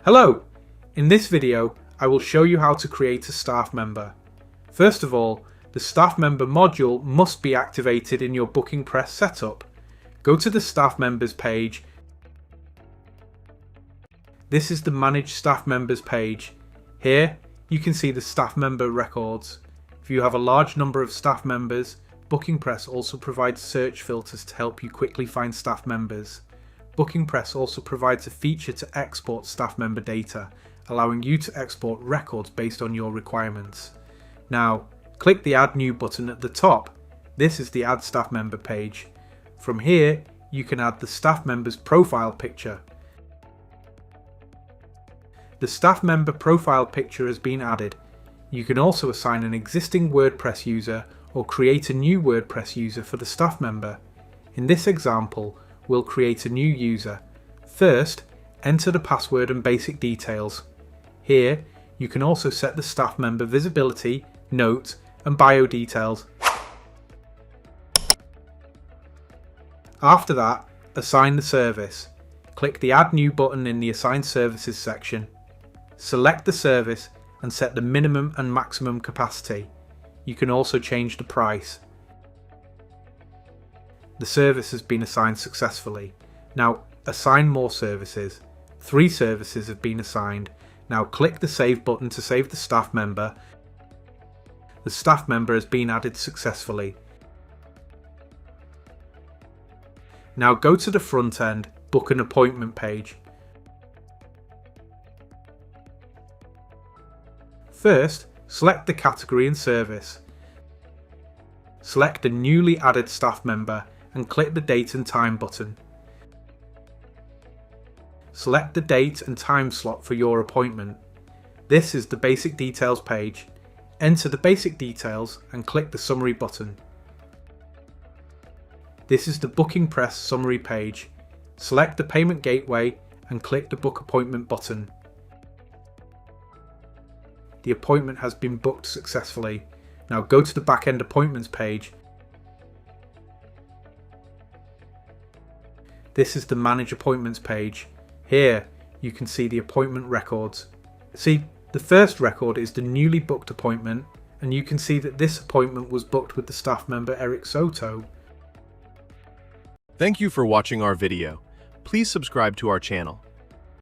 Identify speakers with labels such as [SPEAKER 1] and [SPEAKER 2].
[SPEAKER 1] Hello! In this video, I will show you how to create a staff member. First of all, the staff member module must be activated in your BookingPress setup. Go to the staff members page. This is the Manage Staff Members page. Here, you can see the staff member records. If you have a large number of staff members, BookingPress also provides search filters to help you quickly find staff members. BookingPress also provides a feature to export staff member data, allowing you to export records based on your requirements. Now, click the Add New button at the top. This is the Add Staff Member page. From here, you can add the staff member's profile picture. The staff member profile picture has been added. You can also assign an existing WordPress user or create a new WordPress user for the staff member. In this example, we'll create a new user. First, enter the password and basic details. Here, you can also set the staff member visibility, note, and bio details. After that, assign the service. Click the Add New button in the Assign Services section. Select the service and set the minimum and maximum capacity. You can also change the price. The service has been assigned successfully. Now assign more services. 3 services have been assigned. Now click the Save button to save the staff member. The staff member has been added successfully. Now go to the Frontend, Book an Appointment page. First, select the category and service. Select the newly added staff member and click the Date and Time button. Select the date and time slot for your appointment. This is the Basic Details page. Enter the basic details and click the Summary button. This is the BookingPress Summary page. Select the Payment Gateway and click the Book Appointment button. The appointment has been booked successfully. Now go to the Backend Appointments page. This is the Manage Appointments page. Here, you can see the appointment records. See, the first record is the newly booked appointment, and you can see that this appointment was booked with the staff member Eric Soto.
[SPEAKER 2] Thank you for watching our video. Please subscribe to our channel.